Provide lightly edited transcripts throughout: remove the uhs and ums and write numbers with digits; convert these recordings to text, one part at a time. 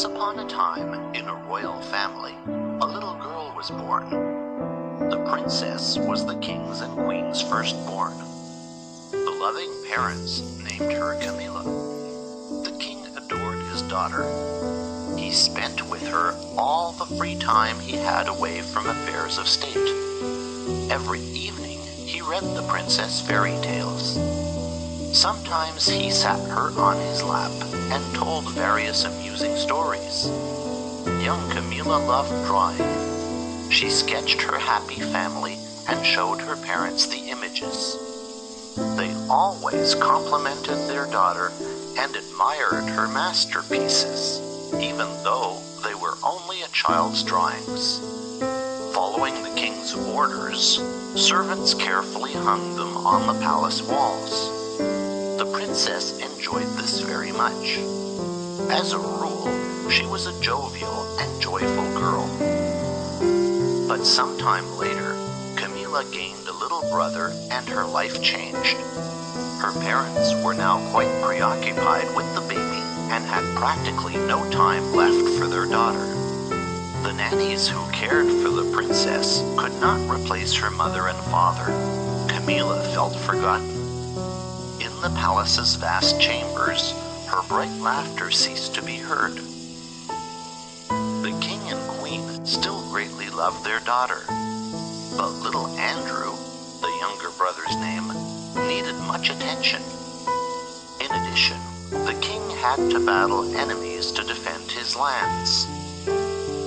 Once upon a time, in a royal family, a little girl was born. The princess was the king's and queen's firstborn. The loving parents named her Camilla. The king adored his daughter. He spent with her all the free time he had away from affairs of state. Every evening, he read the princess fairy tales. Sometimes he sat her on his lap and told various amusing stories. Young Camilla loved drawing. She sketched her happy family and showed her parents the images. They always complimented their daughter and admired her masterpieces, even though they were only a child's drawings. Following the king's orders, servants carefully hung them on the palace walls. The princess enjoyed this very much. As a rule, she was a jovial and joyful girl. But sometime later, Camilla gained a little brother and her life changed. Her parents were now quite preoccupied with the baby and had practically no time left for their daughter. The nannies who cared for the princess could not replace her mother and father. Camilla felt forgotten. In the palace's vast chambers, her bright laughter ceased to be heard. The king and queen still greatly loved their daughter, but little Andrew, the younger brother's name, needed much attention. In addition, the king had to battle enemies to defend his lands.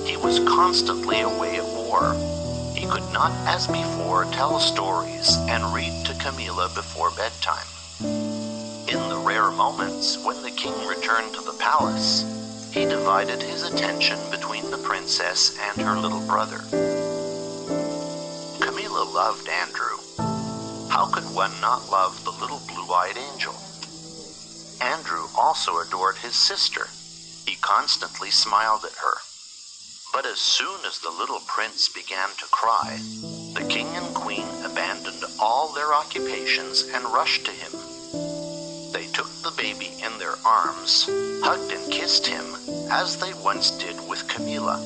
He was constantly away at war. He could not, as before, tell stories and read to Camilla before bedtime. In the rare moments when the king returned to the palace, he divided his attention between the princess and her little brother. Camilla loved Andrew. How could one not love the little blue-eyed angel? Andrew also adored his sister. He constantly smiled at her. But as soon as the little prince began to cry, the king and queen abandoned all their occupations and rushed to him. They took the baby in their arms, hugged and kissed him, as they once did with Camilla.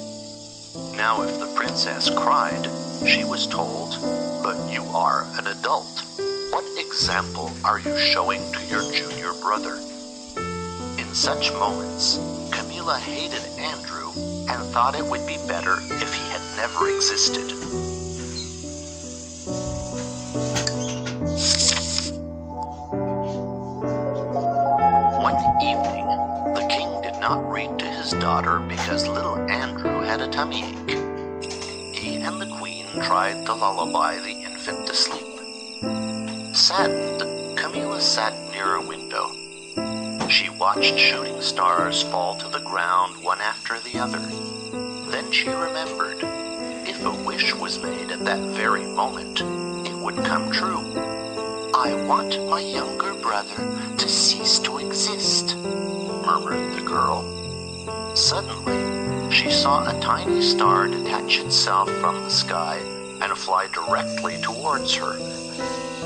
Now if the princess cried, she was told, "But you are an adult. What example are you showing to your junior brother?" In such moments, Camilla hated Andrew and thought it would be better if he had never existed. One evening, the king did not read to his daughter because little Andrew had a tummy ache. He and the queen tried to lullaby the infant to sleep. Saddened, Camilla sat near a window. She watched shooting stars fall to the ground one after the other. Then she remembered, if a wish was made at that very moment, it would come true. "I want my younger brother to cease to exist," murmured the girl. Suddenly, she saw a tiny star detach itself from the sky and fly directly towards her.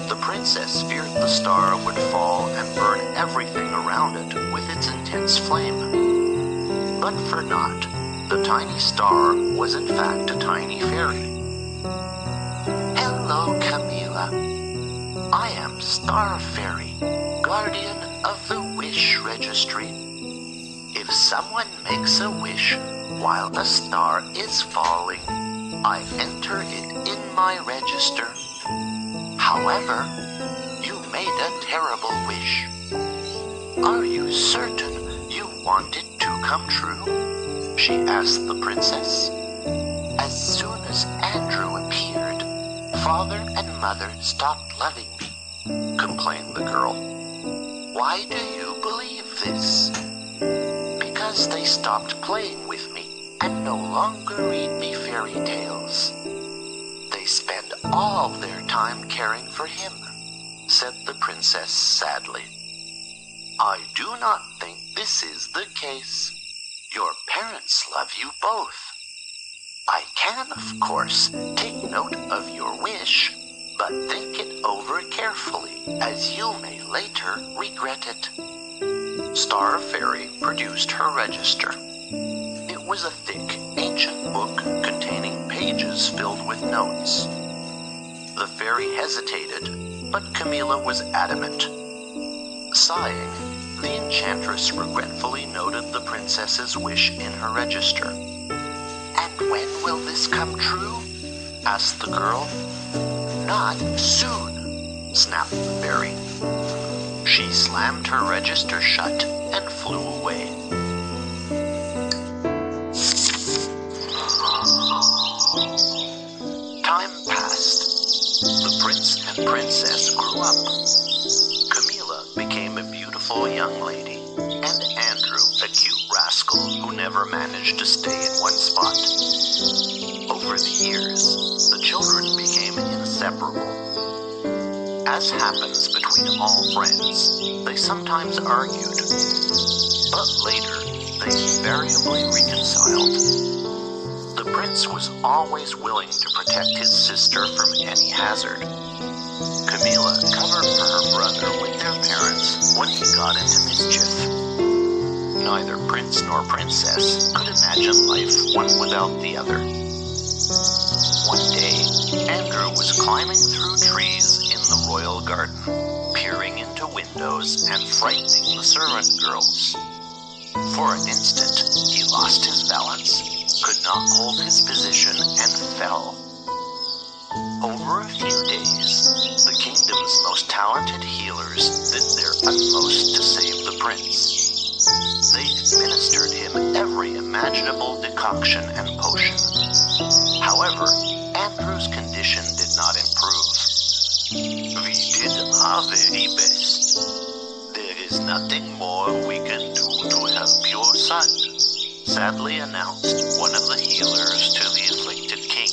The princess feared the star would fall and burn everything around it with its intense flame. But for naught, the tiny star was in fact a tiny fairy. "Hello, Camilla. I am Star Fairy, guardian of the wish registry. If someone makes a wish while a star is falling, I enter it in my register. However, you made a terrible wish. Are you certain you want it to come true?" she asked the princess. "As soon as Andrew appeared, father and mother stopped loving me," complained the girl. "Why do you believe this?" "Because they stopped playing with me and no longer read me fairy tales. They spend all their time caring for him," said the princess sadly. "I do not think this is the case. Your parents love you both. I can, of course, take note of your wish, but think it over carefully, as you may later regret it." Star Fairy produced her register. It was a thick, ancient book containing pages filled with notes. The fairy hesitated, but Camilla was adamant. Sighing, the enchantress regretfully noted the princess's wish in her register. "And when will this come true?" asked the girl. "Not soon," snapped the fairy. She slammed her register shut and flew away. Time passed. The prince and princess grew up. Camilla became a beautiful young lady, and Andrew a cute rascal who never managed to stay in one spot. Over the years, the children became inseparable. As happens between all friends, they sometimes argued, but later they invariably reconciled. The prince was always willing to protect his sister from any hazard. Camilla covered for her brother with their parents when he got into mischief. Neither prince nor princess could imagine life one without the other. One day, Andrew was climbing through trees in the royal garden, peering into windows and frightening the servant girls. For an instant, he lost his balance, could not hold his position, and fell. Over a few days, the kingdom's most talented healers did their utmost to save the prince. They administered him every imaginable decoction and potion. However, Andrew's condition did not improve. "We did our very best. There is nothing more we can do to help your son," sadly announced one of the healers to the afflicted king.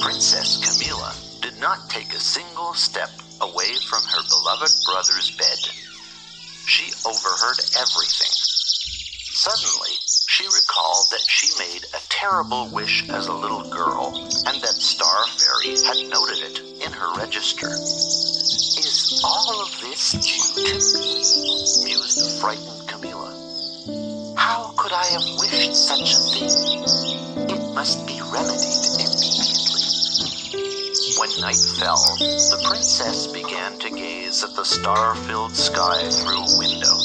Princess Camilla did not take a single step away from her beloved brother's bed. She overheard everything. Suddenly, she recalled that she made a terrible wish as a little girl, and that Star Fairy had noted it in her register. "Is all of this due to me?" mused the frightened Camilla. "How could I have wished such a thing? It must be remedied immediately." When night fell, the princess began to gaze at the star-filled sky through a window.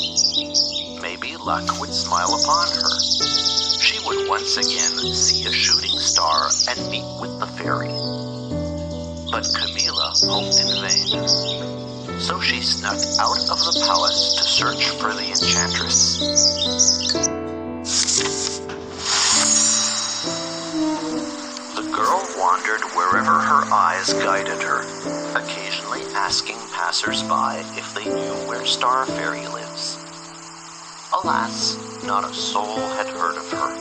Maybe luck would smile upon her. She would once again see a shooting star and meet with the fairy. But Camilla hoped in vain. So she snuck out of the palace to search for the enchantress. The girl wandered wherever her eyes guided her, occasionally asking passers-by if they knew where Star Fairy lives. Alas, not a soul had heard of her.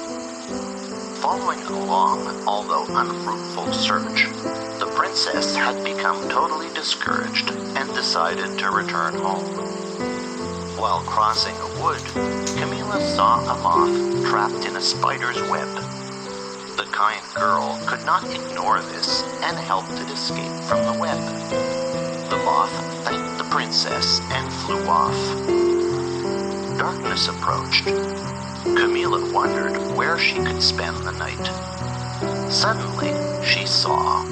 Following a long, although unfruitful search, the princess had become totally discouraged and decided to return home. While crossing a wood, Camilla saw a moth trapped in a spider's web. The kind girl could not ignore this and helped it escape from the web. The moth thanked the princess and flew off. Darkness approached. Camilla wondered where she could spend the night. Suddenly, she saw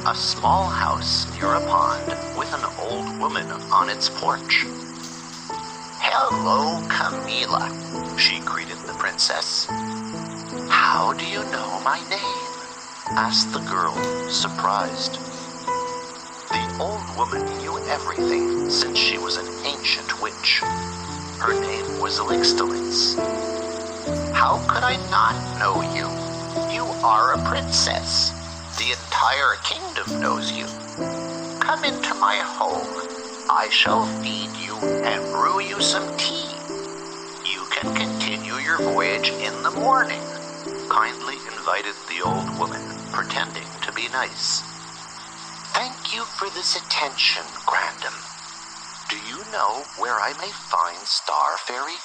a small house near a pond with an old woman on its porch. "Hello, Camilla," she greeted the princess. "How do you know my name?" asked the girl, surprised. The old woman knew everything since she was an ancient witch. Her name was Elixtalix. "How could I not know you? You are a princess. The entire kingdom knows you. Come into my home. I shall feed you and brew you some tea. You can continue your voyage in the morning," kindly invited the old woman, pretending to be nice. "Thank you for this attention, Grandam. Do you know where I may find Star Fairy?"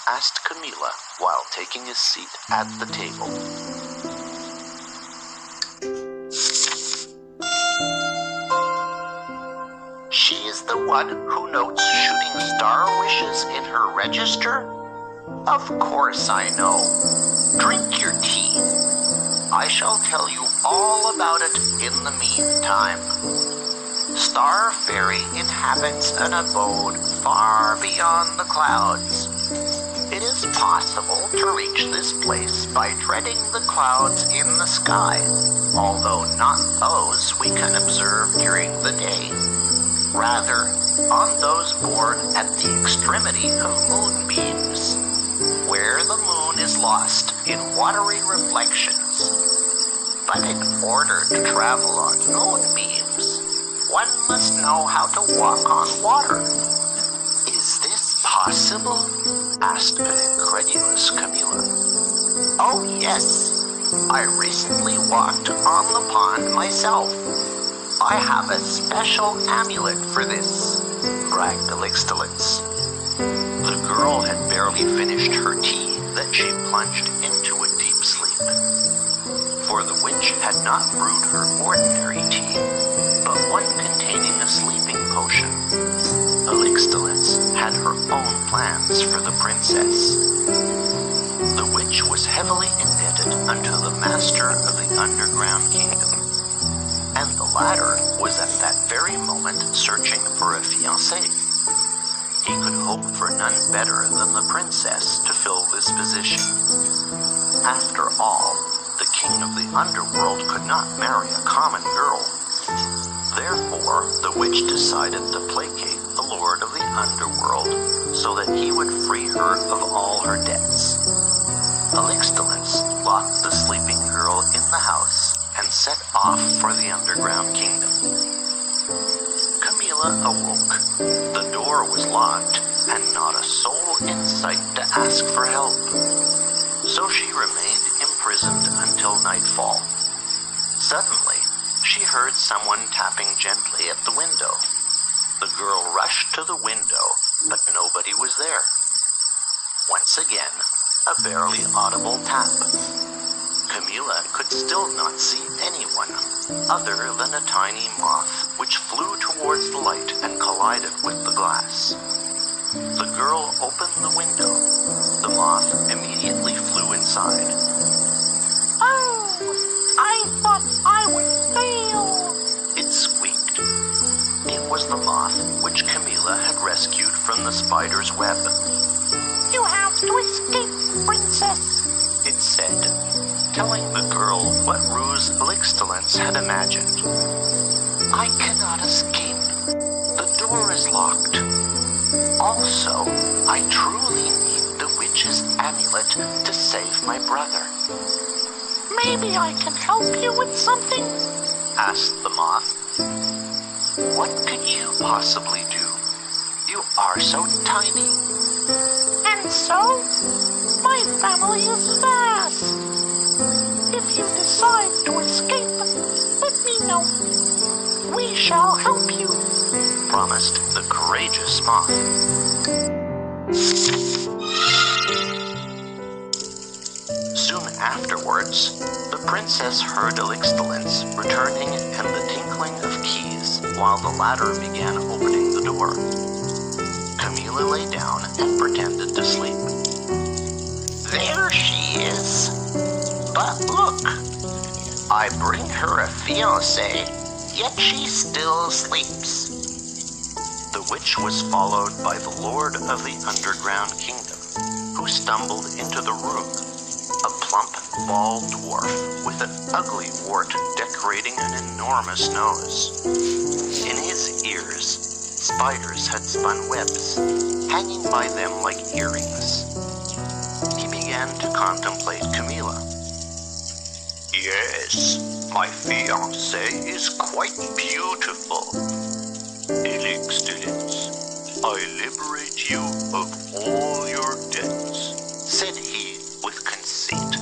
asked Camilla while taking a seat at the table. "She is the one who notes shooting star wishes in her register?" Of course I know. Drink your tea. I shall tell you all about it in the meantime. Star Fairy inhabits an abode far beyond the clouds. It is possible to reach this place by treading the clouds in the sky, although not those we can observe during the day. Rather, on those born at the extremity of moonbeams, where the moon is lost in watery reflections. But in order to travel on moonbeams, one must know how to walk on water. Is this possible? Asked an incredulous Camilla. Oh yes, I recently walked on the pond myself. I have a special amulet for this, bragged Elixtilence. The girl had barely finished her tea that she plunged into a deep sleep. For the witch had not brewed her ordinary tea, but one containing a sleeping potion. Elixtilence had her own plans for the princess. The witch was heavily indebted unto the master of the underground kingdom, and the latter was at that very moment searching for a fiancé. He could hope for none better than the princess to fill this position. After all, the king of the underworld could not marry a common girl. Therefore, the witch decided to placate the lord of the underworld so that he would free her of all her debts. Elixtilence locked the sleeping girl in the house and set off for the underground kingdom. Camilla awoke. The door was locked and not a soul in sight to ask for help. So she remained imprisoned until nightfall. Suddenly, she heard someone tapping gently at the window. The girl rushed to the window, but nobody was there. Once again, a barely audible tap. Camilla could still not see anyone other than a tiny moth which flew towards the light and collided with the glass. The girl opened the window. The moth immediately flew inside. Oh, I thought I would fail, it squeaked. It was the moth which Camilla had rescued from the spider's web. You have to escape, princess, it said, telling the girl what ruse Elixtilence had imagined. I cannot escape. The door is locked. Also, I truly need the witch's amulet to save my brother. Maybe I can help you with something, asked the moth. What could you possibly do? You are so tiny. And so, my family is vast. If you decide to escape, let me know. We shall help you, promised the courageous moth. Soon afterwards, the princess heard Elixtilence returning and the tinkling of keys while the latter began opening the door. Camilla lay down and pretended to sleep. There she is. But look, I bring her a fiancé, yet she still sleeps. The witch was followed by the lord of the underground kingdom, who stumbled into the room, a plump, bald dwarf with an ugly wart decorating an enormous nose. In his ears, spiders had spun webs, hanging by them like earrings. He began to contemplate Camilla. Yes, my fiancé is quite beautiful. Elixtilence, I liberate you of all your debts, said he with conceit.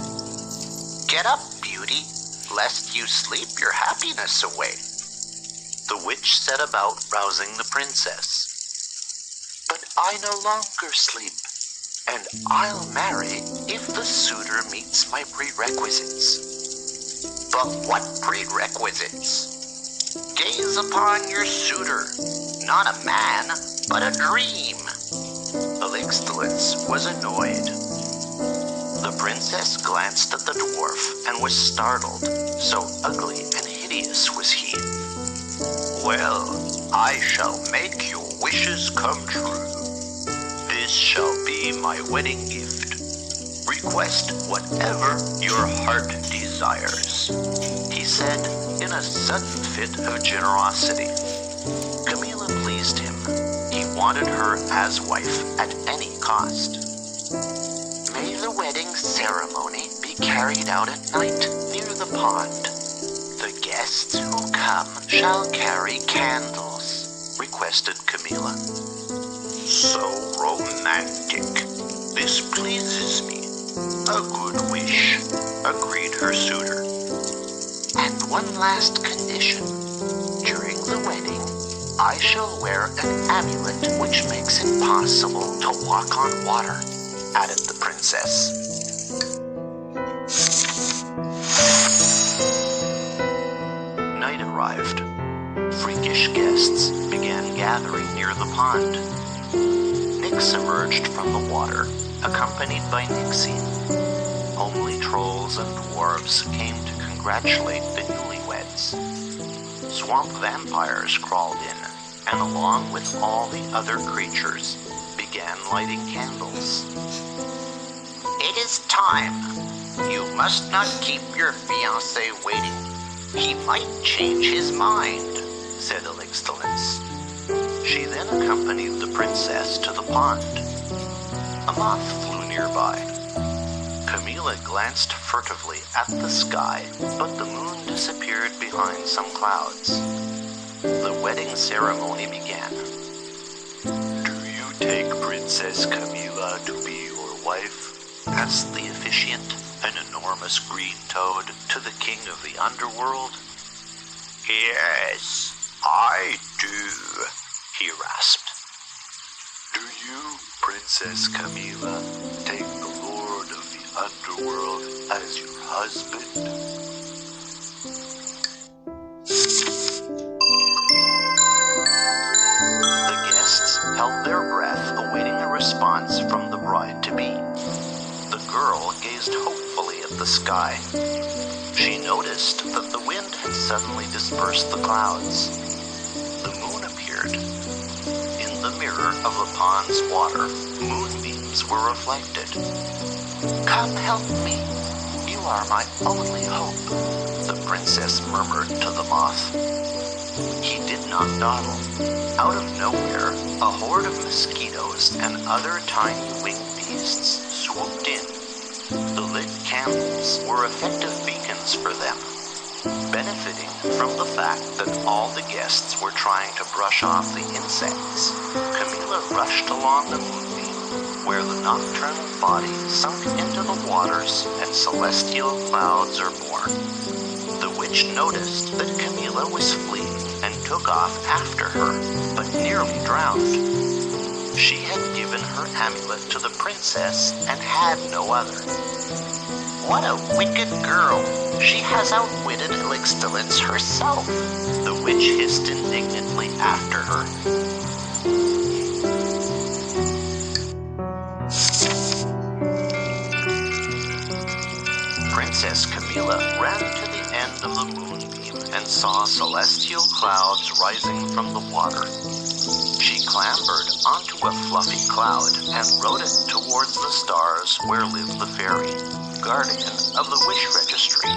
Get up, beauty, lest you sleep your happiness away. The witch set about rousing the princess. But I no longer sleep, and I'll marry if the suitor meets my prerequisites. But what prerequisites? Gaze upon your suitor, not a man, but a dream. Excellence was annoyed. The princess glanced at the dwarf and was startled, so ugly and hideous was he. "Well, I shall make your wishes come true. This shall be my wedding gift. Request whatever your heart desires," he said in a sudden fit of generosity. Camilla pleased him. He wanted her as wife at any cost. "May the wedding ceremony be carried out at night near the pond. The guests who come shall carry candles," requested Camilla. "So romantic. This pleases me. A good wish," agreed her suitor. "And one last condition. During the wedding, I shall wear an amulet which makes it possible to walk on water," added the princess. Night arrived. Freakish guests began gathering near the pond. Nix emerged from the water, accompanied by Nixie. Homely trolls and dwarves came to congratulate the newlyweds. Swamp vampires crawled in, and along with all the other creatures, began lighting candles. "It is time. You must not keep your fiancé waiting. He might change his mind," said Excellence. She then accompanied the princess to the pond. A moth flew nearby. Camilla glanced furtively at the sky, but the moon disappeared behind some clouds. The wedding ceremony began. "Do you take Princess Camilla to be your wife?" asked the officiant, an enormous green toad, to the king of the underworld. "Yes, I do," he rasped. "Do you, Princess Camilla, take the Lord of the Underworld as your husband?" The guests held their breath, awaiting a response from the bride-to-be. The girl gazed hopefully at the sky. She noticed that the wind had suddenly dispersed the clouds. The moon appeared. In the mirror of the pond's water, moonbeams were reflected. "Come help me. You are my only hope," the princess murmured to the moth. He did not dawdle. Out of nowhere, a horde of mosquitoes and other tiny winged beasts swooped in. The lit candles were effective beacons for them. Benefiting from the fact that all the guests were trying to brush off the insects, Camilla rushed along the moonbeam, where the nocturnal body sunk into the waters and celestial clouds are born. The witch noticed that Camilla was fleeing and took off after her, but nearly drowned. She had given her amulet to the princess and had no other. "What a wicked girl! She has outwitted Excellence herself," the witch hissed indignantly after her. Princess Camilla ran to the end of the moonbeam and saw celestial clouds rising from the water. She clambered onto a fluffy cloud and rode it towards the stars where lived the fairy, guardian of the wish registry.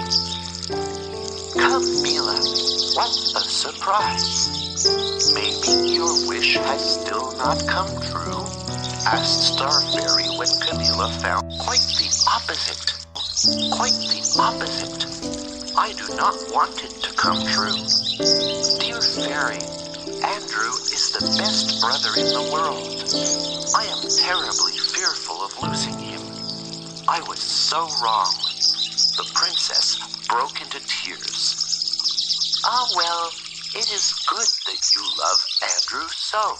"Camilla, what a surprise! Maybe your wish has still not come true?" asked Star Fairy when Camilla found. "Quite the opposite. Quite the opposite. I do not want it to come true. Dear Fairy, Andrew is the best brother in the world. I am terribly fearful of losing him. I was so wrong." The princess broke into tears. "Ah, well, it is good that you love Andrew so.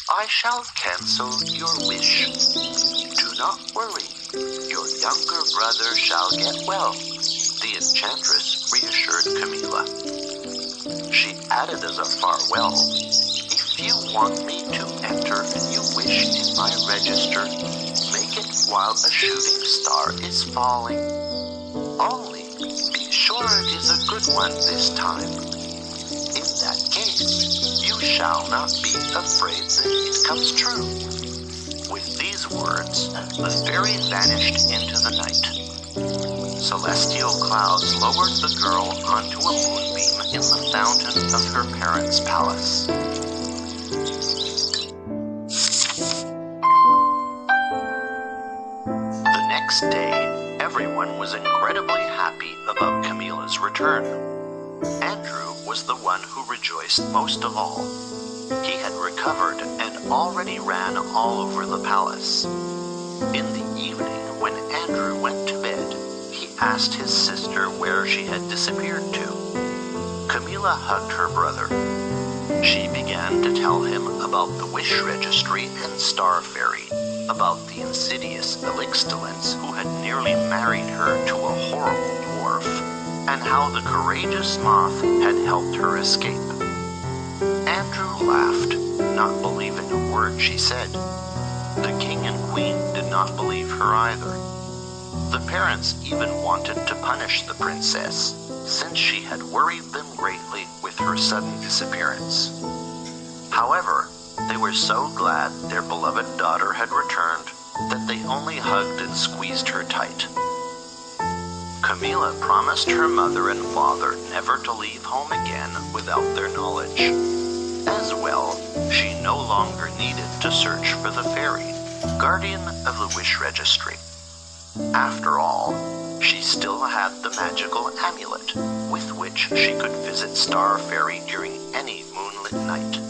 I shall cancel your wish. Do not worry. Your younger brother shall get well," the enchantress reassured Camilla. She added as a farewell, "If If you want me to enter and you wish in my register, make it while a shooting star is falling. Only be sure it is a good one this time. In that case, you shall not be afraid that it comes true." With these words, the fairy vanished into the night. Celestial clouds lowered the girl onto a moonbeam in the fountain of her parents' palace. The next day, everyone was incredibly happy about Camilla's return. Andrew was the one who rejoiced most of all. He had recovered and already ran all over the palace. In the evening, when Andrew went to bed, he asked his sister where she had disappeared to. Camilla hugged her brother. She began to tell him about the wish registry and star fairy, about the insidious Elixtalents who had nearly married her to a horrible dwarf, and how the courageous moth had helped her escape. Andrew laughed, not believing a word she said. The king and queen did not believe her either. The parents even wanted to punish the princess, since she had worried them greatly with her sudden disappearance. However, they were so glad their beloved daughter had returned that they only hugged and squeezed her tight. Camilla promised her mother and father never to leave home again without their knowledge. As well, she no longer needed to search for the fairy, guardian of the wish registry. After all, she still had the magical amulet with which she could visit Star Fairy during any moonlit night.